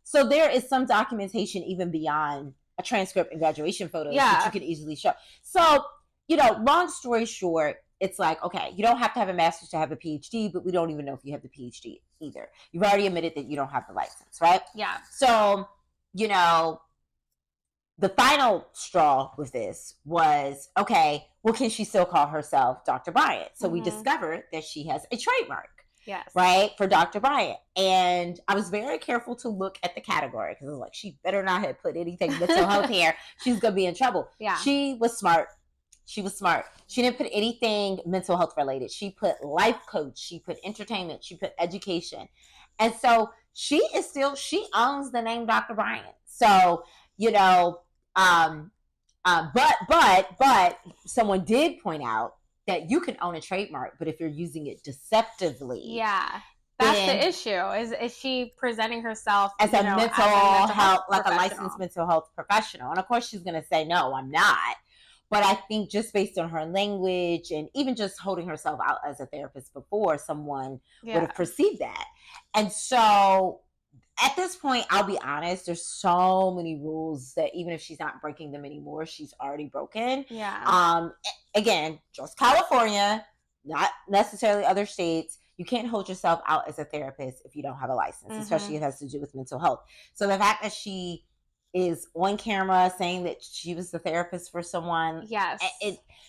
Speaker 1: so there is some documentation even beyond a transcript and graduation photos that you can easily show. So, long story short, it's like, okay, you don't have to have a master's to have a PhD, but we don't even know if you have the PhD either. You've already admitted that you don't have the license, right?
Speaker 2: Yeah.
Speaker 1: So, the final straw with this was, okay, well, can she still call herself Dr. Bryant? So we discovered that she has a trademark.
Speaker 2: Yes.
Speaker 1: Right? For Dr. Bryant. And I was very careful to look at the category, because I was like, she better not have put anything mental health here. She's going to be in trouble.
Speaker 2: Yeah.
Speaker 1: She was smart. She didn't put anything mental health related. She put life coach. She put entertainment. She put education. And so she owns the name Dr. Bryant. So, but someone did point out that you can own a trademark, but if you're using it deceptively.
Speaker 2: Yeah. That's the issue. Is she presenting herself
Speaker 1: as a mental health, like a licensed mental health professional? And of course she's going to say, no, I'm not. But I think just based on her language and even just holding herself out as a therapist before, someone would have perceived that. And so at this point, I'll be honest, there's so many rules that even if she's not breaking them anymore, she's already broken.
Speaker 2: Yeah.
Speaker 1: Again, just California, not necessarily other states. You can't hold yourself out as a therapist if you don't have a license, especially if it has to do with mental health. So the fact that she is on camera saying that she was the therapist for someone.
Speaker 2: Yes.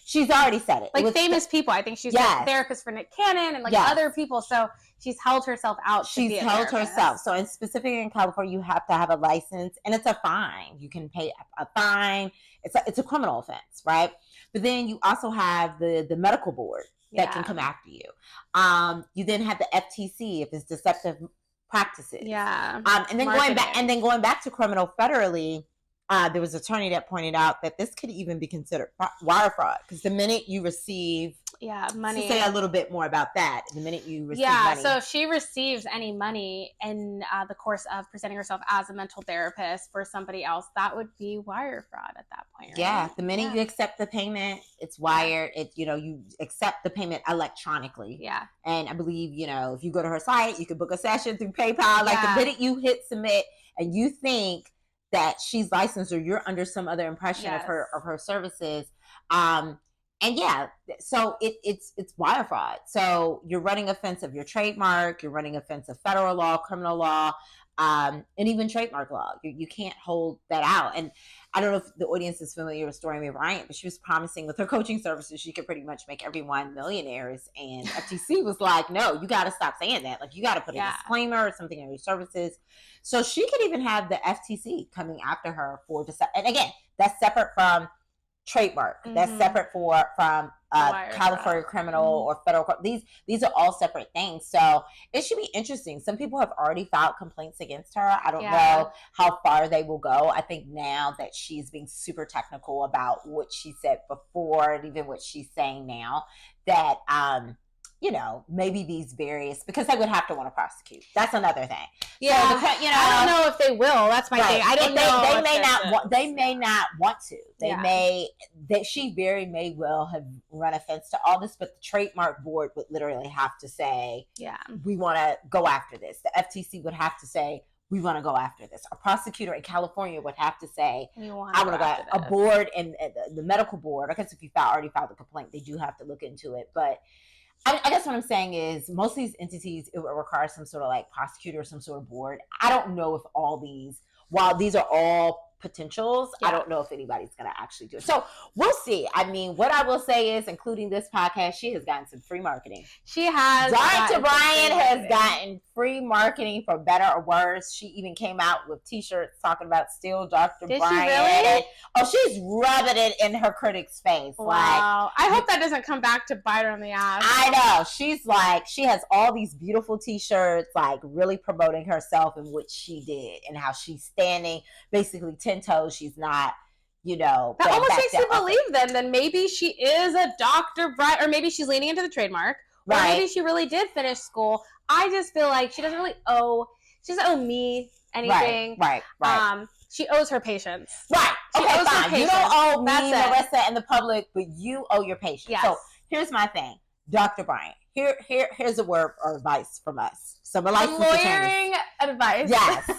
Speaker 1: She's already said it.
Speaker 2: Like famous people. I think she's a therapist for Nick Cannon and other people. So she's held herself out. She's held herself.
Speaker 1: So in specifically in California, you have to have a license, and it's a fine. You can pay a fine. It's a criminal offense, right? But then you also have the medical board that can come after you. You then have the FTC if it's deceptive practices.
Speaker 2: Yeah.
Speaker 1: And then going back to criminal federally, there was an attorney that pointed out that this could even be considered wire fraud, because the minute you receive
Speaker 2: money.
Speaker 1: So say a little bit more about that. The minute you receive money.
Speaker 2: So if she receives any money in the course of presenting herself as a mental therapist for somebody else, that would be wire fraud at that point, right?
Speaker 1: Yeah. The minute you accept the payment, it's wired. You accept the payment electronically.
Speaker 2: Yeah.
Speaker 1: And I believe, if you go to her site, you can book a session through PayPal. Like the minute you hit submit and you think that she's licensed or you're under some other impression of her services, so it's wire fraud. So you're running offense of your trademark, you're running offense of federal law, criminal law, and even trademark law. You can't hold that out. And I don't know if the audience is familiar with Stormy Bryant, but she was promising with her coaching services she could pretty much make everyone millionaires. And FTC was like, no, you got to stop saying that. Like, you got to put a disclaimer or something on your services. So she could even have the FTC coming after her for and again, that's separate from trademark. That's separate from California criminal or federal. These are all separate things. So it should be interesting. Some people have already filed complaints against her. I don't know how far they will go. I think now that she's being super technical about what she said before and even what she's saying now, that maybe these various, because they would have to want to prosecute. That's another thing.
Speaker 2: Yeah, so I don't know if they will. That's my thing. I don't know.
Speaker 1: They may not. They may not want to. They may. She very may well have run offense to all this, but the trademark board would literally have to say, "Yeah, we want to go after this." The FTC would have to say, "We want to go after this." A prosecutor in California would have to say, "I want to go after this." A board and the medical board. I guess if you already filed a complaint, they do have to look into it, but. I guess what I'm saying is most of these entities, it would require some sort of like prosecutor, some sort of board. I don't know if all these, while these are all potentials, I don't know if anybody's going to actually do it. So we'll see. I mean, what I will say is, including this podcast, she has gotten some free marketing.
Speaker 2: She has.
Speaker 1: Dr. Bryant has gotten free marketing for better or worse. She even came out with t-shirts talking about still Dr.
Speaker 2: Did
Speaker 1: Bryant.
Speaker 2: She really?
Speaker 1: Oh, she's rubbing it in her critic's face.
Speaker 2: Wow. I hope that doesn't come back to bite her on the ass.
Speaker 1: I know. She's like, she has all these beautiful t-shirts, like really promoting herself and what she did and how she's standing basically 10 toes. She's not,
Speaker 2: that almost makes you believe then maybe she is a Dr. Bryant, or maybe she's leaning into the trademark, or maybe she really did finish school. I just feel like she doesn't owe me anything. Right. She owes her patients.
Speaker 1: Right.
Speaker 2: She owes her patients.
Speaker 1: You don't owe me, Marissa, and the public, but you owe your patients.
Speaker 2: Yes.
Speaker 1: So here's my thing, Dr. Bryant. Here's a word or advice from us. Some
Speaker 2: lawyering advice.
Speaker 1: Yes.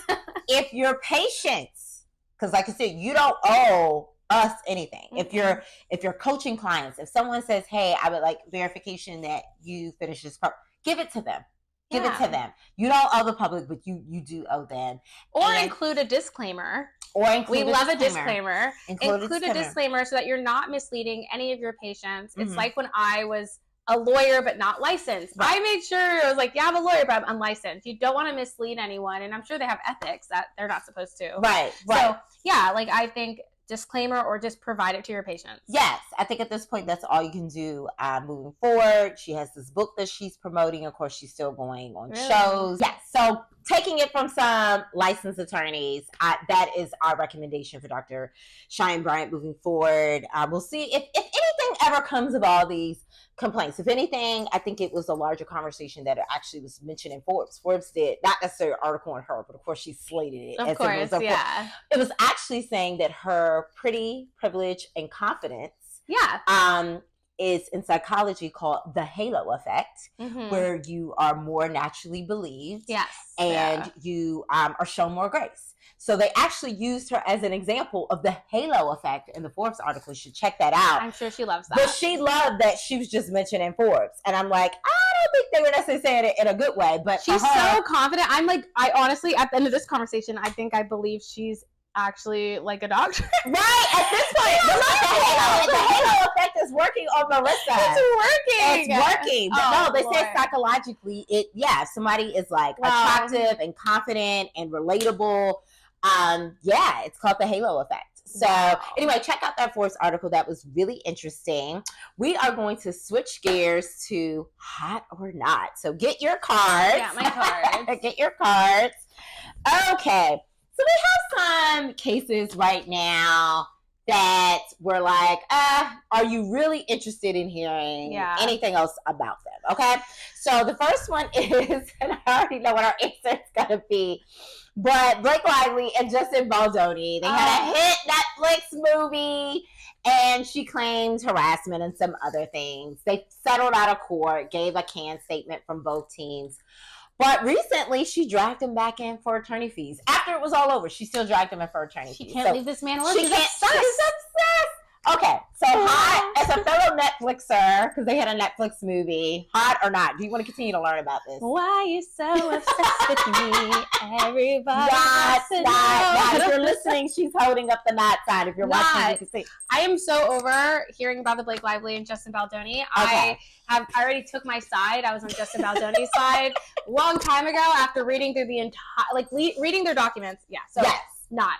Speaker 1: If your patients, because like I said, you don't owe us anything. Mm-hmm. If you're coaching clients, if someone says, "Hey, I would like verification that you finish this part," give it to them. Give it to them. You don't owe the public, but you do owe them.
Speaker 2: Or include a disclaimer. We love a disclaimer. Include a disclaimer so that you're not misleading any of your patients. It's like when I was a lawyer but not licensed. Right. I made sure I was like, I'm a lawyer but I'm unlicensed. You don't want to mislead anyone, and I'm sure they have ethics that they're not supposed to.
Speaker 1: Right.
Speaker 2: So I think disclaimer, or just provide it to your patients.
Speaker 1: Yes, I think at this point that's all you can do moving forward. She has this book that she's promoting. Of course, she's still going on shows. Yes, so taking it from some licensed attorneys, that is our recommendation for Dr. Cheyenne Bryant moving forward. We'll see if anything ever comes of all these complaints. If anything, I think it was a larger conversation that actually was mentioned in Forbes. Forbes did not necessarily an article on her, but of course she slated it.
Speaker 2: Of course, yeah.
Speaker 1: It was actually saying that her pretty, privilege, and confidence is in psychology called the halo effect, where you are more naturally believed and you are shown more grace. So they actually used her as an example of the halo effect in the Forbes article. You should check that out.
Speaker 2: I'm sure she loves that.
Speaker 1: But she loved that she was just mentioned in Forbes. And I'm like, I don't think they were necessarily saying it in a good way. But
Speaker 2: she's so confident. I honestly, at the end of this conversation, I think I believe she's actually like a doctor.
Speaker 1: Right, at this point. The halo effect is working on Marissa.
Speaker 2: It's
Speaker 1: working. But they say psychologically, if somebody is like attractive and confident and relatable, it's called the halo effect. So anyway, check out that Forbes article. That was really interesting. We are going to switch gears to hot or not. So get your cards.
Speaker 2: Yeah, my cards.
Speaker 1: Get your cards. Okay. So we have some cases right now that we're like, are you really interested in hearing anything else about them? Okay. So the first one is, and I already know what our answer is going to be, but Blake Lively and Justin Baldoni, they had a hit Netflix movie, and she claimed harassment and some other things. They settled out of court, gave a canned statement from both teams. But recently, she dragged him back in for attorney fees. After it was all over, she still dragged him in for attorney fees.
Speaker 2: She can't leave this man alone.
Speaker 1: She's obsessed. Okay, so hot as a fellow Netflixer, because they had a Netflix movie, hot or not? Do you want to continue to learn about this?
Speaker 2: Why are you so obsessed with me? Everybody
Speaker 1: not. If you're listening, she's holding up the not sign. If you're watching, you can see.
Speaker 2: I am so over hearing about the Blake Lively and Justin Baldoni. Okay. I already took my side. I was on Justin Baldoni's side a long time ago after reading through the entire, reading their documents. Yeah. So
Speaker 1: yes.
Speaker 2: Not.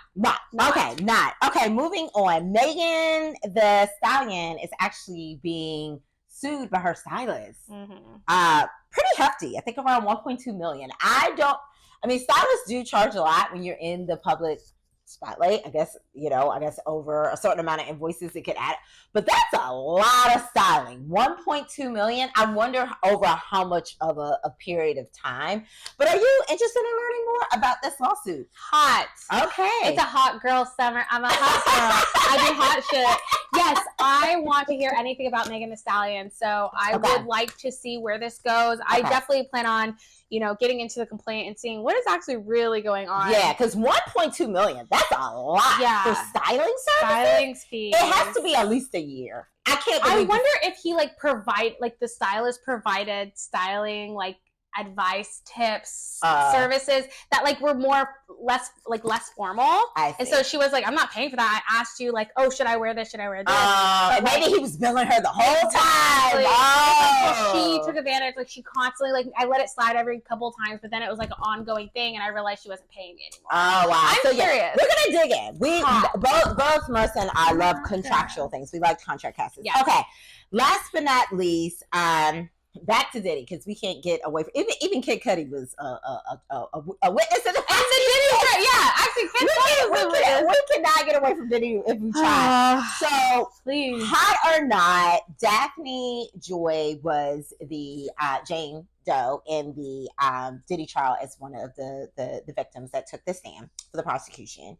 Speaker 1: Okay, not. Okay, moving on. Megan Thee Stallion is actually being sued by her stylist. Pretty hefty. I think around $1.2 million. Stylists do charge a lot when you're in the public spotlight. I guess over a certain amount of invoices it could add, but that's a lot of styling. 1.2 million. I wonder over how much of a period of time. But are you interested in learning more about this lawsuit?
Speaker 2: Hot.
Speaker 1: Okay.
Speaker 2: It's a hot girl summer. I'm a hot girl. I do hot shit. Yes, I want to hear anything about Megan Thee Stallion. So I would like to see where this goes. I definitely plan on, getting into the complaint and seeing what is actually really going on.
Speaker 1: Yeah, because 1.2 million, that's a lot for styling services.
Speaker 2: Styling fees.
Speaker 1: It has to be at least a year. I
Speaker 2: wonder if he the stylist provided styling advice, tips, services that were less formal. And so she was like, I'm not paying for that. I asked you should I wear this? Should I wear this?
Speaker 1: But maybe he was billing her the whole time.
Speaker 2: She took advantage. She constantly I let it slide every couple of times, but then it was an ongoing thing, and I realized she wasn't paying me anymore.
Speaker 1: Oh wow!
Speaker 2: I'm curious.
Speaker 1: We're gonna dig in. We both Marissa and I love contractual things. We like contract cases.
Speaker 2: Yes.
Speaker 1: Okay. Last but not least, back to Diddy, because we can't get away from even Kid Cudi was a witness in the
Speaker 2: Diddy. Yeah, actually, Kid Cudi.
Speaker 1: We cannot get away from Diddy if we try. So,
Speaker 2: please,
Speaker 1: hot or not, Daphne Joy was the Jane Doe in the Diddy trial as one of the victims that took the stand for the prosecution,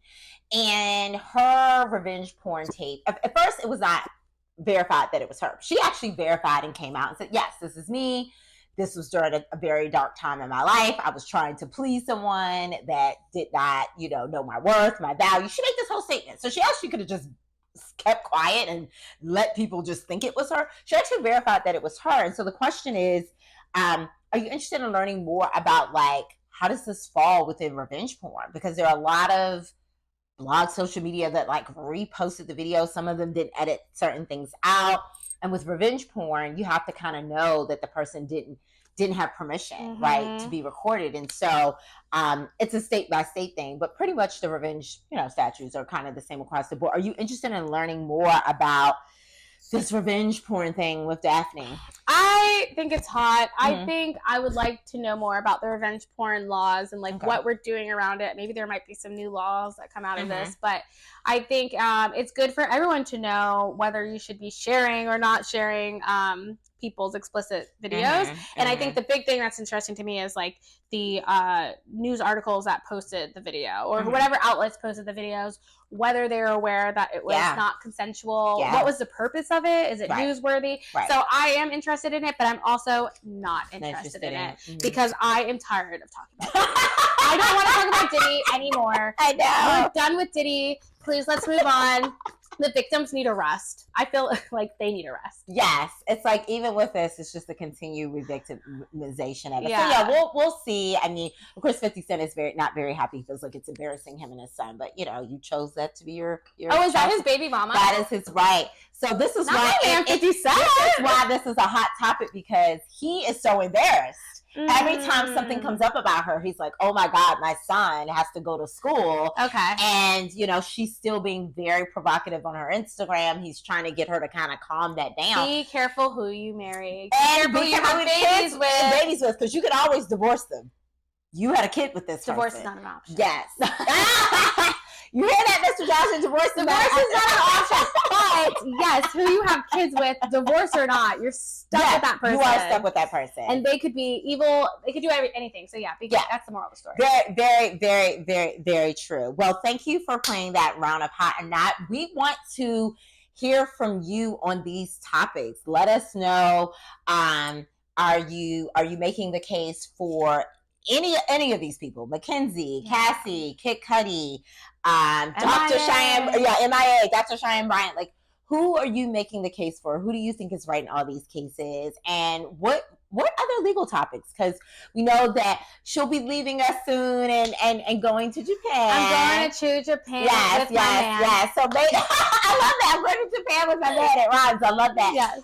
Speaker 1: and her revenge porn tape. At first, it was not verified that it was her. She actually verified and came out and said, yes, this is me. This was during a very dark time in my life. I was trying to please someone that did not, know my worth, my value. She made this whole statement. So she actually could have just kept quiet and let people just think it was her. She actually verified that it was her. And so the question is, are you interested in learning more about how does this fall within revenge porn? Because there are a lot of blog social media that reposted the video. Some of them didn't edit certain things out. And with revenge porn, you have to kind of know that the person didn't have permission, right, to be recorded. And so it's a state by state thing, but pretty much the revenge, statutes are kind of the same across the board. Are you interested in learning more about this revenge porn thing with Daphne?
Speaker 2: I think it's hot. I think I would like to know more about the revenge porn laws and what we're doing around it. Maybe there might be some new laws that come out of this, but I think it's good for everyone to know whether you should be sharing or not sharing people's explicit videos. And I think the big thing that's interesting to me is the news articles that posted the video or whatever outlets posted the videos, whether they're aware that it was not consensual. What was the purpose of it? Is it newsworthy? So I am interested in it, but I'm also not interested in it because I am tired of talking about Diddy. I don't want to talk about Diddy anymore. I know. We're done with Diddy. Please, let's move on. The victims need a rest. I feel like they need a rest.
Speaker 1: Yes. It's even with this, it's just a continued revictimization of it. Yeah. So we'll see. I mean, of course, 50 Cent is not very happy. He feels like it's embarrassing him and his son, but you chose that to be your
Speaker 2: is that his baby mama?
Speaker 1: That is his right. So this is why
Speaker 2: 50 Cent.
Speaker 1: This is why this is a hot topic, because he is so embarrassed. Every time something comes up about her, he's like, oh my God, my son has to go to school.
Speaker 2: Okay.
Speaker 1: And, she's still being very provocative on her Instagram. He's trying to get her to kind of calm that down.
Speaker 2: Be careful who you marry.
Speaker 1: And be careful who you have babies with, because you could always divorce them. You had a kid with this
Speaker 2: Divorce
Speaker 1: person.
Speaker 2: is not an option.
Speaker 1: Yes. You hear that, Mr. Johnson? Divorce is not an option.
Speaker 2: But yes, who you have kids with, divorce or not, you're stuck with that person.
Speaker 1: You are stuck with that person.
Speaker 2: And they could be evil. They could do anything. So that's the moral of the story.
Speaker 1: Very, very, very, very, very true. Well, thank you for playing that round of hot or not. We want to hear from you on these topics. Let us know. Are you making the case for any of these people? Mackenzie, Cassie, Kid Cudi, Dr. Cheyenne, MIA, Dr. Cheyenne Bryant. Who are you making the case for? Who do you think is right in all these cases? And what other legal topics? Because we know that she'll be leaving us soon and going to Japan.
Speaker 2: I'm going to Japan with my man.
Speaker 1: Yes. So I love that. I'm going to Japan with my man. It rhymes. I love that.
Speaker 2: Yes.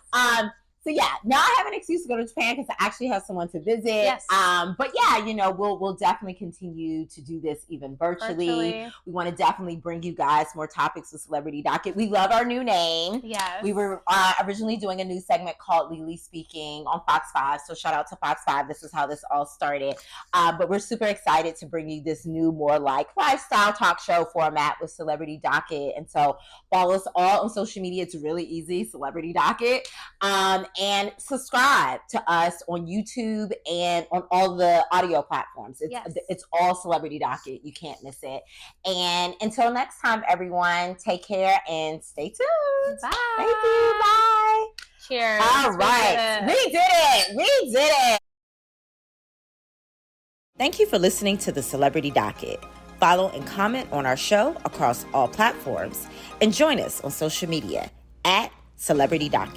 Speaker 1: So yeah, now I have an excuse to go to Japan because I actually have someone to visit.
Speaker 2: Yes.
Speaker 1: But yeah, we'll definitely continue to do this even virtually. We want to definitely bring you guys more topics with Celebrity Docket. We love our new name.
Speaker 2: Yes.
Speaker 1: We were originally doing a new segment called Legally Speaking on Fox 5. So shout out to Fox 5. This is how this all started. But we're super excited to bring you this new, more like lifestyle talk show format with Celebrity Docket. And so follow us all on social media. It's really easy, Celebrity Docket. And subscribe to us on YouTube and on all the audio platforms. It's all Celebrity Docket. You can't miss it. And until next time, everyone, take care and stay tuned.
Speaker 2: Bye.
Speaker 1: Thank you. Bye.
Speaker 2: Cheers.
Speaker 1: All right. We did it. Thank you for listening to the Celebrity Docket. Follow and comment on our show across all platforms and join us on social media @Celebrity Docket.